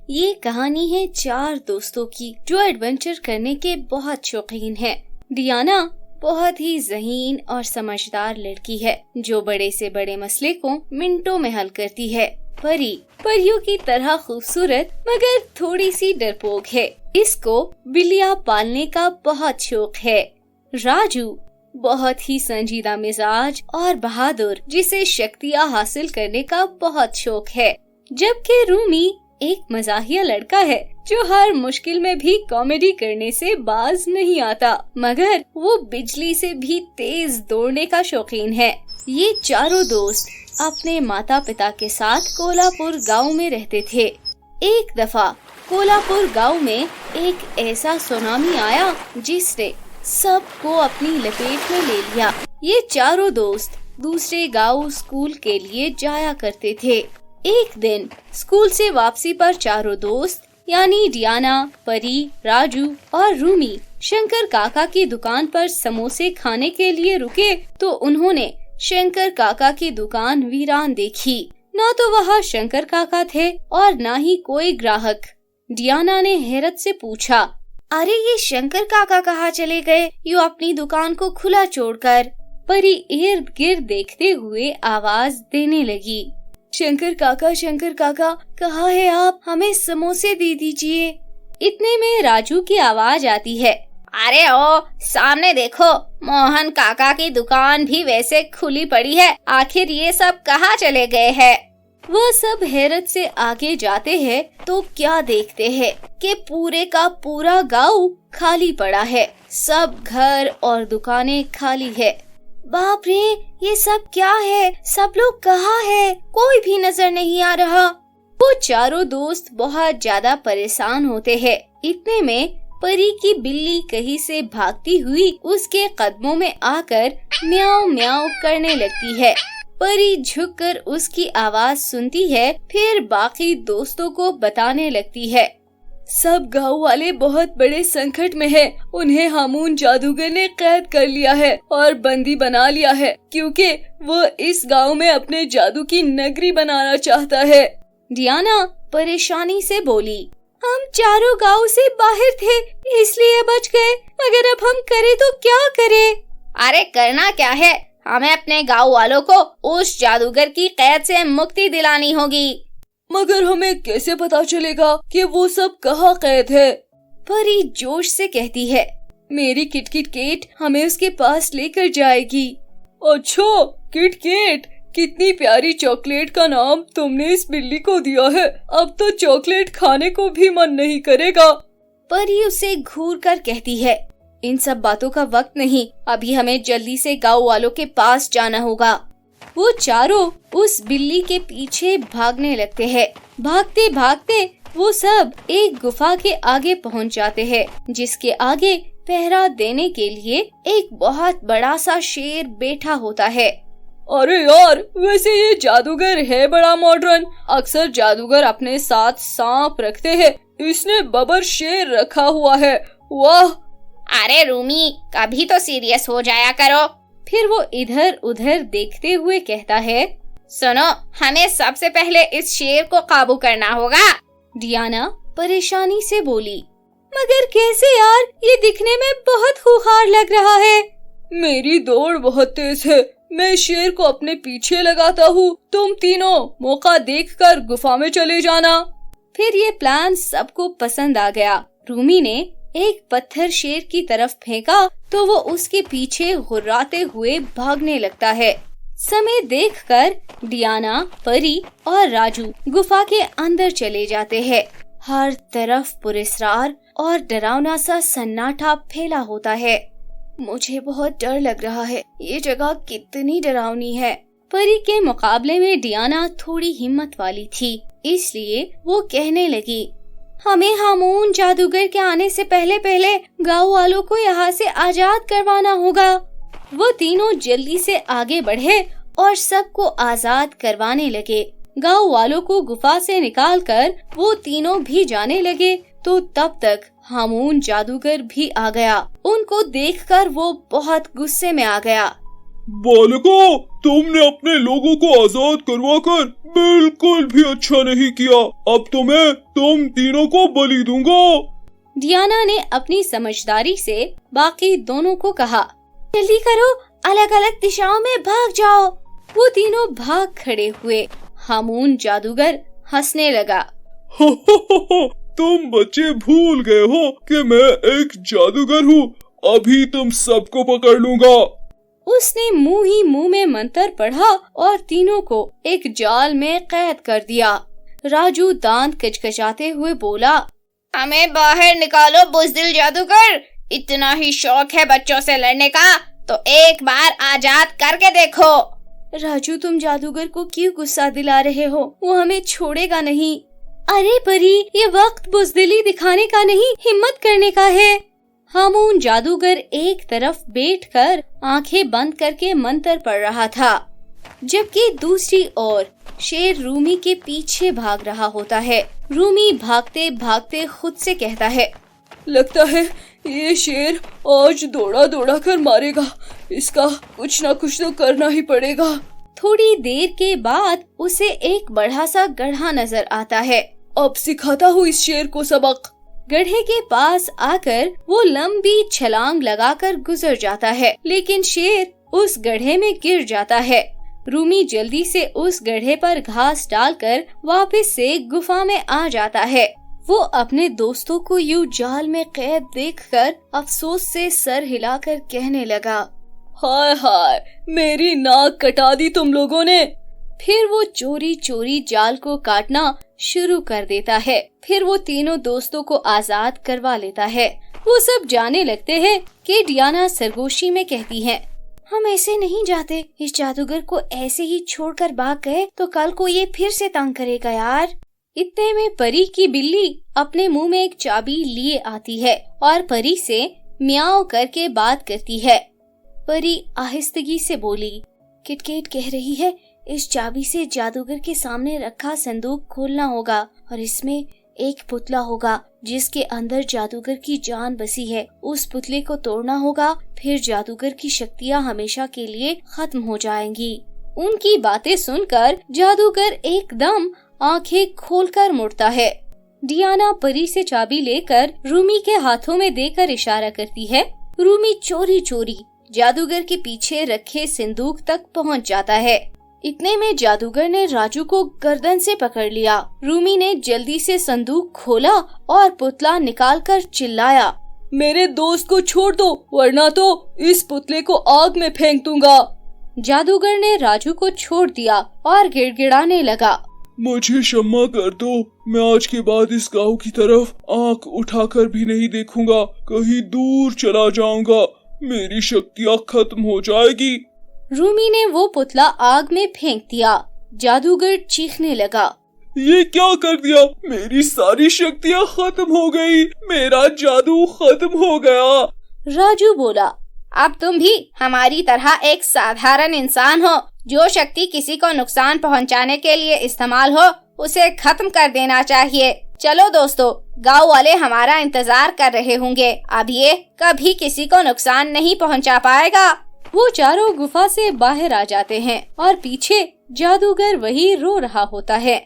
ये कहानी है 4 दोस्तों की जो एडवेंचर करने के बहुत शौकीन हैं। डियाना बहुत ही ज़हीन और समझदार लड़की है जो बड़े से बड़े मसले को मिनटों में हल करती है। परियों की तरह खूबसूरत मगर थोड़ी सी डरपोक है। इसको बिल्लियाँ पालने का बहुत शौक है। राजू बहुत ही संजीदा मिजाज और बहादुर जिसे शक्तियाँ हासिल करने का बहुत शौक है। जबकि रूमी एक मजाहिया लड़का है जो हर मुश्किल में भी कॉमेडी करने से बाज नहीं आता, मगर वो बिजली से भी तेज दौड़ने का शौकीन है। ये चारों दोस्त अपने माता पिता के साथ कोल्हापुर गांव में रहते थे। एक दफा कोल्हापुर गांव में एक ऐसा सुनामी आया जिसने सबको अपनी लपेट में ले लिया। ये चारों दोस्त दूसरे गांव स्कूल के लिए जाया करते थे। एक दिन स्कूल से वापसी पर चारों दोस्त यानी डियाना, परी, राजू और रूमी शंकर काका की दुकान पर समोसे खाने के लिए रुके तो उन्होंने शंकर काका की दुकान वीरान देखी। ना तो वहाँ शंकर काका थे और ना ही कोई ग्राहक। डियाना ने हैरत से पूछा, अरे ये शंकर काका कहाँ चले गए यूँ अपनी दुकान को खुला छोड़कर? परी इर्द गिर्द देखते हुए आवाज देने लगी, शंकर काका कहाँ है आप? हमें समोसे दे दीजिए। इतने में राजू की आवाज आती है, अरे ओ सामने देखो, मोहन काका की दुकान भी वैसे खुली पड़ी है, आखिर ये सब कहाँ चले गए हैं? वह सब हैरत से आगे जाते हैं तो क्या देखते हैं कि पूरे का पूरा गांव खाली पड़ा है। सब घर और दुकानें खाली है। बाप रे, ये सब क्या है? सब लोग कहाँ है? कोई भी नजर नहीं आ रहा। वो चारों दोस्त बहुत ज्यादा परेशान होते हैं। इतने में परी की बिल्ली कहीं से भागती हुई उसके कदमों में आकर म्याऊ म्याऊ करने लगती है। परी झुककर उसकी आवाज सुनती है, फिर बाकी दोस्तों को बताने लगती है, सब गांव वाले बहुत बड़े संकट में हैं। उन्हें हामून जादूगर ने कैद कर लिया है और बंदी बना लिया है क्योंकि वो इस गांव में अपने जादू की नगरी बनाना चाहता है। डियाना परेशानी से बोली, हम चारों गांव से बाहर थे इसलिए बच गए, मगर अब हम करें तो क्या करें? अरे करना क्या है, हमें अपने गांव वालों को उस जादूगर की कैद से मुक्ति दिलानी होगी। मगर हमें कैसे पता चलेगा कि वो सब कहाँ कैद है? परी जोश से कहती है, मेरी किटकिट केट हमें उसके पास लेकर जाएगी। अच्छा किटकिट, कितनी प्यारी चॉकलेट का नाम तुमने इस बिल्ली को दिया है, अब तो चॉकलेट खाने को भी मन नहीं करेगा। परी उसे घूर कर कहती है, इन सब बातों का वक्त नहीं, अभी हमें जल्दी से गांव वालों के पास जाना होगा। वो चारों उस बिल्ली के पीछे भागने लगते हैं। भागते भागते वो सब एक गुफा के आगे पहुंच जाते हैं, जिसके आगे पहरा देने के लिए एक बहुत बड़ा सा शेर बैठा होता है। अरे यार, वैसे ये जादूगर है बड़ा मॉडर्न। अक्सर जादूगर अपने साथ सांप रखते हैं, इसने बबर शेर रखा हुआ है। वाह! अरे रूमी, कभी तो सीरियस हो जाया करो। फिर वो इधर उधर देखते हुए कहता है, सुनो, हमें सबसे पहले इस शेर को काबू करना होगा। डियाना परेशानी से बोली, मगर कैसे यार, ये दिखने में बहुत खूंखार लग रहा है। मेरी दौड़ बहुत तेज है, मैं शेर को अपने पीछे लगाता हूँ, तुम तीनों मौका देखकर गुफा में चले जाना। फिर ये प्लान सबको पसंद आ गया। रूमी ने एक पत्थर शेर की तरफ फेंका तो वो उसके पीछे गुर्राते हुए भागने लगता है। समय देखकर डियाना, परी और राजू गुफा के अंदर चले जाते हैं। हर तरफ पुरस्कार और डरावना सा सन्नाटा फैला होता है। मुझे बहुत डर लग रहा है, ये जगह कितनी डरावनी है। परी के मुकाबले में डियाना थोड़ी हिम्मत वाली थी, इसलिए वो कहने लगी, हमें हामून जादूगर के आने से पहले पहले गांव वालों को यहाँ से आजाद करवाना होगा। वो तीनों जल्दी से आगे बढ़े और सबको आजाद करवाने लगे। गांव वालों को गुफा से निकालकर वो तीनों भी जाने लगे तो तब तक हामून जादूगर भी आ गया। उनको देखकर वो बहुत गुस्से में आ गया। बालकों, तुमने अपने लोगों को आजाद करवाकर बिल्कुल भी अच्छा नहीं किया। अब तो मैं तुम तीनों को बलि दूंगा। डियाना ने अपनी समझदारी से बाकी दोनों को कहा, जल्दी करो, अलग अलग दिशाओं में भाग जाओ। वो तीनों भाग खड़े हुए। हामून जादूगर हंसने लगा। तुम बच्चे भूल गए हो कि मैं एक जादूगर हूँ। अभी तुम सबको पकड़ लूंगा। उसने मुंह ही मुंह में मंत्र पढ़ा और तीनों को एक जाल में कैद कर दिया। राजू दांत कचकचाते हुए बोला, हमें बाहर निकालो बुज़दिल जादूगर। इतना ही शौक है बच्चों से लड़ने का तो एक बार आजाद करके देखो। राजू, तुम जादूगर को क्यों गुस्सा दिला रहे हो? वो हमें छोड़ेगा नहीं। अरे परी, ये वक्त बुज़दिली दिखाने का नहीं, हिम्मत करने का है। हामून जादूगर एक तरफ बैठकर आंखें बंद करके मंत्र पढ़ रहा था, जबकि दूसरी ओर शेर रूमी के पीछे भाग रहा होता है। रूमी भागते भागते खुद से कहता है, लगता है ये शेर आज दौड़ा दौड़ा कर मारेगा। इसका कुछ ना कुछ तो करना ही पड़ेगा। थोड़ी देर के बाद उसे एक बड़ा सा गड्ढा नजर आता है। अब सिखाता हूँ इस शेर को सबक। गड्ढे के पास आकर वो लंबी छलांग लगाकर गुजर जाता है, लेकिन शेर उस गड्ढे में गिर जाता है। रूमी जल्दी से उस गड्ढे पर घास डालकर वापस से गुफा में आ जाता है। वो अपने दोस्तों को यूं जाल में कैद देखकर अफसोस से सर हिलाकर कहने लगा, हाय हाय, मेरी नाक कटा दी तुम लोगों ने। फिर वो चोरी चोरी जाल को काटना शुरू कर देता है। फिर वो तीनों दोस्तों को आजाद करवा लेता है। वो सब जाने लगते हैं कि डियाना सरगोशी में कहती है, हम ऐसे नहीं जाते। इस जादूगर को ऐसे ही छोड़कर भाग गए तो कल को ये फिर से तंग करेगा यार। इतने में परी की बिल्ली अपने मुंह में एक चाबी लिए आती है और परी से म्याओ करके बात करती है। परी आहिस्तगी से बोली, किटकिट कह रही है इस चाबी से जादूगर के सामने रखा संदूक खोलना होगा और इसमें एक पुतला होगा जिसके अंदर जादूगर की जान बसी है। उस पुतले को तोड़ना होगा, फिर जादूगर की शक्तियाँ हमेशा के लिए खत्म हो जाएंगी। उनकी बातें सुनकर जादूगर एकदम आंखें खोलकर मुड़ता है। डियाना परी से चाबी लेकर रूमी के हाथों में देकर इशारा करती है। रूमी चोरी चोरी जादूगर के पीछे रखे संदूक तक पहुंच जाता है। इतने में जादूगर ने राजू को गर्दन से पकड़ लिया। रूमी ने जल्दी से संदूक खोला और पुतला निकालकर चिल्लाया, मेरे दोस्त को छोड़ दो वरना तो इस पुतले को आग में फेंक दूंगा। जादूगर ने राजू को छोड़ दिया और गिड़गिड़ाने लगा, मुझे क्षमा कर दो। मैं आज के बाद इस गांव की तरफ आंख उठाकर भी नहीं देखूंगा। कहीं दूर चला जाऊंगा। मेरी शक्तियाँ खत्म हो जाएगी। रूमी ने वो पुतला आग में फेंक दिया। जादूगर चीखने लगा, ये क्या कर दिया? मेरी सारी शक्तियाँ खत्म हो गई। मेरा जादू खत्म हो गया। राजू बोला, अब तुम भी हमारी तरह एक साधारण इंसान हो। जो शक्ति किसी को नुकसान पहुंचाने के लिए इस्तेमाल हो उसे खत्म कर देना चाहिए। चलो दोस्तों, गांव वाले हमारा इंतजार कर रहे होंगे। अब ये कभी किसी को नुकसान नहीं पहुंचा पाएगा। वो चारों गुफा से बाहर आ जाते हैं और पीछे जादूगर वही रो रहा होता है।